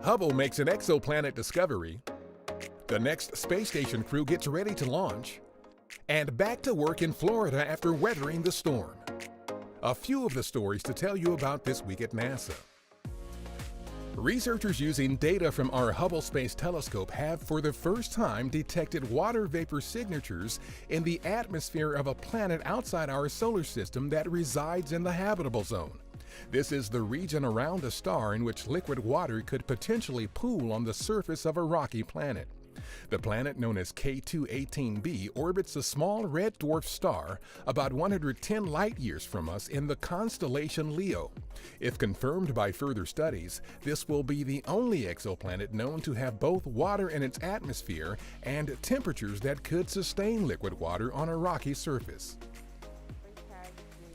Hubble makes an exoplanet discovery, the next space station crew gets ready to launch, and back to work in Florida after weathering the storm. A few of the stories to tell you about this week at NASA. Researchers using data from our Hubble Space Telescope have for the first time detected water vapor signatures in the atmosphere of a planet outside our solar system that resides in the habitable zone. This is the region around a star in which liquid water could potentially pool on the surface of a rocky planet. The planet, known as K2-18b, orbits a small red dwarf star about 110 light-years from us in the constellation Leo. If confirmed by further studies, this will be the only exoplanet known to have both water in its atmosphere and temperatures that could sustain liquid water on a rocky surface.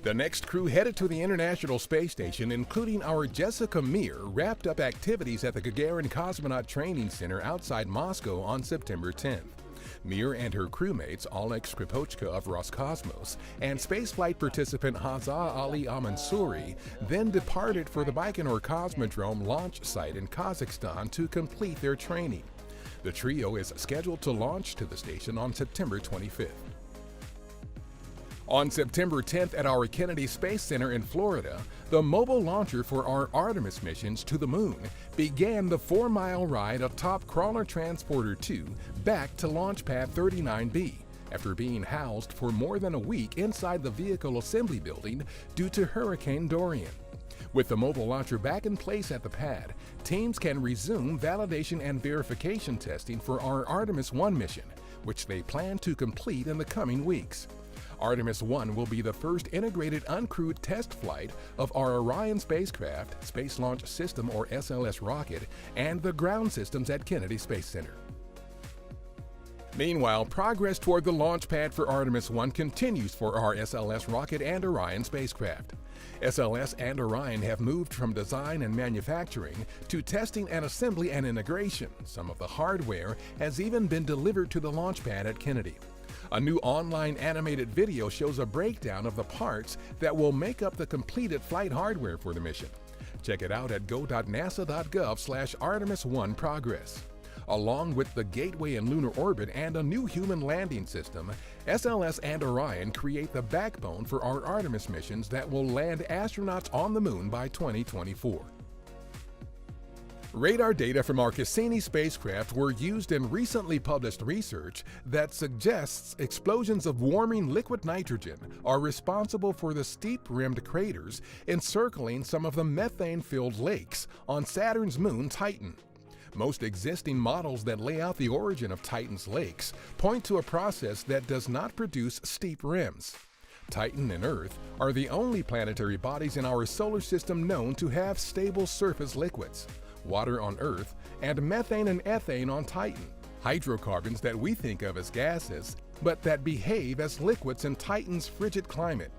The next crew headed to the International Space Station, including our Jessica Meir, wrapped up activities at the Gagarin Cosmonaut Training Center outside Moscow on September 10th. Meir and her crewmates, Oleg Skripochka of Roscosmos, and spaceflight participant Hazza Ali Al-Mansouri then departed for the Baikonur Cosmodrome launch site in Kazakhstan to complete their training. The trio is scheduled to launch to the station on September 25th. On September 10th at our Kennedy Space Center in Florida, the mobile launcher for our Artemis missions to the Moon began the 4-mile ride atop Crawler Transporter 2 back to Launch Pad 39B after being housed for more than a week inside the vehicle assembly building due to Hurricane Dorian. With the mobile launcher back in place at the pad, teams can resume validation and verification testing for our Artemis 1 mission, which they plan to complete in the coming weeks. Artemis 1 will be the first integrated uncrewed test flight of our Orion spacecraft, Space Launch System or SLS rocket, and the ground systems at Kennedy Space Center. Meanwhile, progress toward the launch pad for Artemis 1 continues for our SLS rocket and Orion spacecraft. SLS and Orion have moved from design and manufacturing to testing and assembly and integration. Some of the hardware has even been delivered to the launch pad at Kennedy. A new online animated video shows a breakdown of the parts that will make up the completed flight hardware for the mission. Check it out at go.nasa.gov/Artemis-1 progress. Along with the Gateway in lunar orbit and a new human landing system, SLS and Orion create the backbone for our Artemis missions that will land astronauts on the Moon by 2024. Radar data from our Cassini spacecraft were used in recently published research that suggests explosions of warming liquid nitrogen are responsible for the steep-rimmed craters encircling some of the methane-filled lakes on Saturn's moon Titan. Most existing models that lay out the origin of Titan's lakes point to a process that does not produce steep rims. Titan and Earth are the only planetary bodies in our solar system known to have stable surface liquids. Water on Earth, and methane and ethane on Titan, hydrocarbons that we think of as gases, but that behave as liquids in Titan's frigid climate.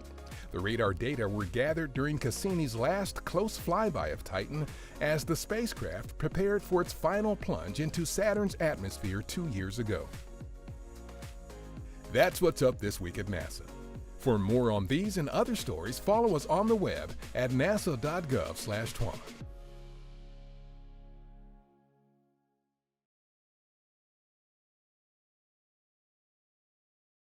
The radar data were gathered during Cassini's last close flyby of Titan as the spacecraft prepared for its final plunge into Saturn's atmosphere 2 years ago. That's what's up this week at NASA. For more on these and other stories, follow us on the web at nasa.gov/twama.